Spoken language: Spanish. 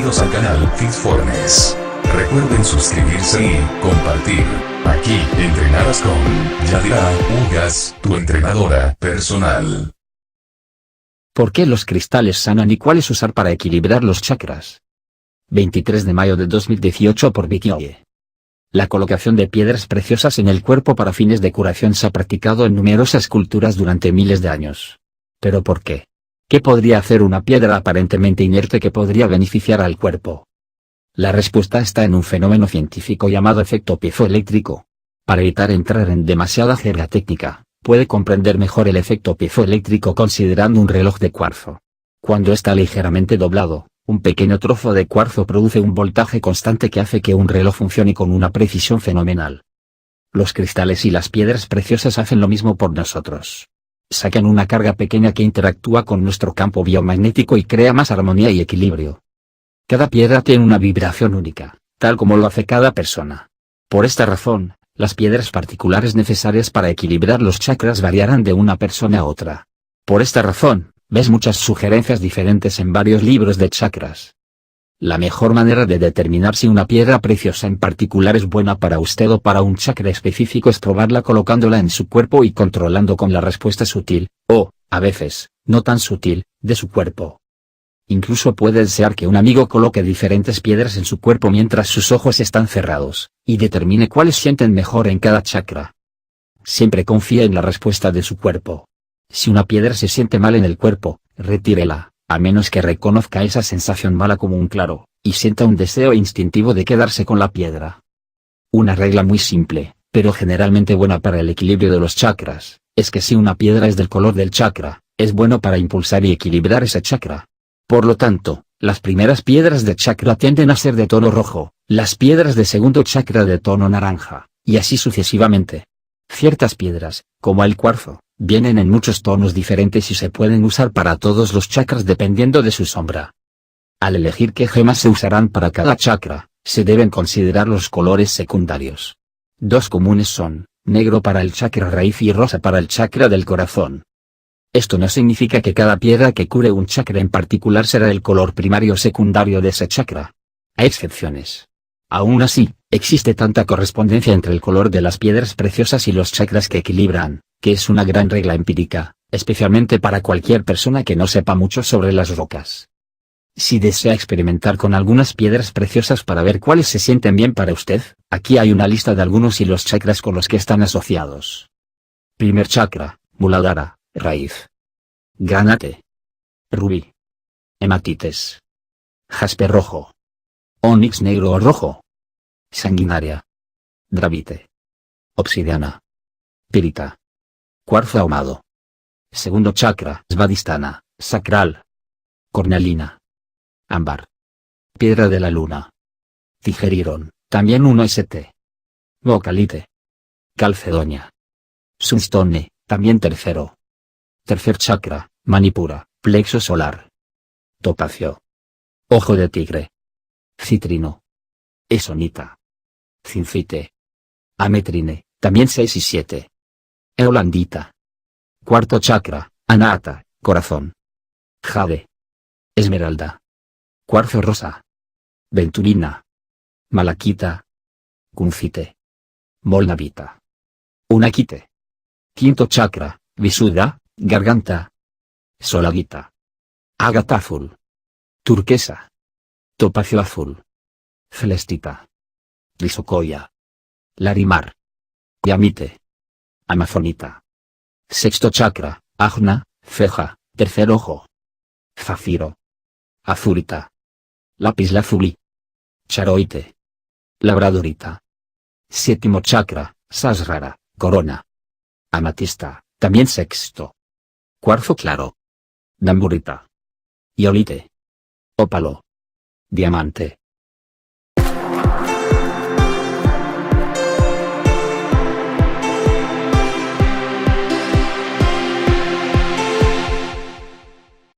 Bienvenidos al canal Fitfornes. Recuerden suscribirse y compartir. Aquí entrenarás con Yadira Ugas, tu entrenadora personal. ¿Por qué los cristales sanan y cuáles usar para equilibrar los chakras? 23 de mayo de 2018 por Vicky Oye. La colocación de piedras preciosas en el cuerpo para fines de curación se ha practicado en numerosas culturas durante miles de años. ¿Pero por qué? ¿Qué podría hacer una piedra aparentemente inerte que podría beneficiar al cuerpo? La respuesta está en un fenómeno científico llamado efecto piezoeléctrico. Para evitar entrar en demasiada jerga técnica, puede comprender mejor el efecto piezoeléctrico considerando un reloj de cuarzo. Cuando está ligeramente doblado, un pequeño trozo de cuarzo produce un voltaje constante que hace que un reloj funcione con una precisión fenomenal. Los cristales y las piedras preciosas hacen lo mismo por nosotros. Sacan una carga pequeña que interactúa con nuestro campo biomagnético y crea más armonía y equilibrio. Cada piedra tiene una vibración única, tal como lo hace cada persona. Por esta razón, las piedras particulares necesarias para equilibrar los chakras variarán de una persona a otra. Por esta razón, ves muchas sugerencias diferentes en varios libros de chakras. La mejor manera de determinar si una piedra preciosa en particular es buena para usted o para un chakra específico es probarla colocándola en su cuerpo y controlando con la respuesta sutil, o, a veces, no tan sutil, de su cuerpo. Incluso puede desear que un amigo coloque diferentes piedras en su cuerpo mientras sus ojos están cerrados, y determine cuáles sienten mejor en cada chakra. Siempre confía en la respuesta de su cuerpo. Si una piedra se siente mal en el cuerpo, retírela, a menos que reconozca esa sensación mala como un claro, y sienta un deseo instintivo de quedarse con la piedra. Una regla muy simple, pero generalmente buena para el equilibrio de los chakras, es que si una piedra es del color del chakra, es bueno para impulsar y equilibrar ese chakra. Por lo tanto, las primeras piedras de chakra tienden a ser de tono rojo, las piedras de segundo chakra de tono naranja, y así sucesivamente. Ciertas piedras, como el cuarzo, vienen en muchos tonos diferentes y se pueden usar para todos los chakras dependiendo de su sombra. Al elegir qué gemas se usarán para cada chakra, se deben considerar los colores secundarios. Dos comunes son, negro para el chakra raíz y rosa para el chakra del corazón. Esto no significa que cada piedra que cure un chakra en particular será el color primario o secundario de ese chakra. Hay excepciones. Aún así, existe tanta correspondencia entre el color de las piedras preciosas y los chakras que equilibran, que es una gran regla empírica, especialmente para cualquier persona que no sepa mucho sobre las rocas. Si desea experimentar con algunas piedras preciosas para ver cuáles se sienten bien para usted, aquí hay una lista de algunos y los chakras con los que están asociados. Primer chakra, Muladhara, raíz. Granate. Rubí. Hematites. Jaspe rojo. Onix negro o rojo. Sanguinaria. Dravite. Obsidiana. Pirita. Cuarzo ahumado. Segundo chakra, Svadhisthana, sacral. Cornalina. Ámbar. Piedra de la luna. Tigeriron, también 1 St. Vocalite. Calcedonia. Sunstone, también tercero. Tercer chakra, Manipura, plexo solar. Topacio. Ojo de tigre. Citrino. Esonita. Cincite. Ametrine, también 6 y 7. Eolandita. Cuarto chakra, Anahata, corazón. Jade. Esmeralda. Cuarzo rosa. Venturina. Malaquita. Kunfite. Molnavita. Unakite. Quinto chakra, Visuddha, garganta. Soladita. Ágata azul. Turquesa. Topacio azul. Celestita. Risocoya. Larimar. Yamite. Amazonita. Sexto chakra, Ajna, ceja, tercer ojo. Zafiro. Azurita. Lapislázuli. Charoite. Labradorita. Séptimo chakra, Sasrara, corona. Amatista, también sexto. Cuarzo claro. Damburita. Iolite. Ópalo. Diamante.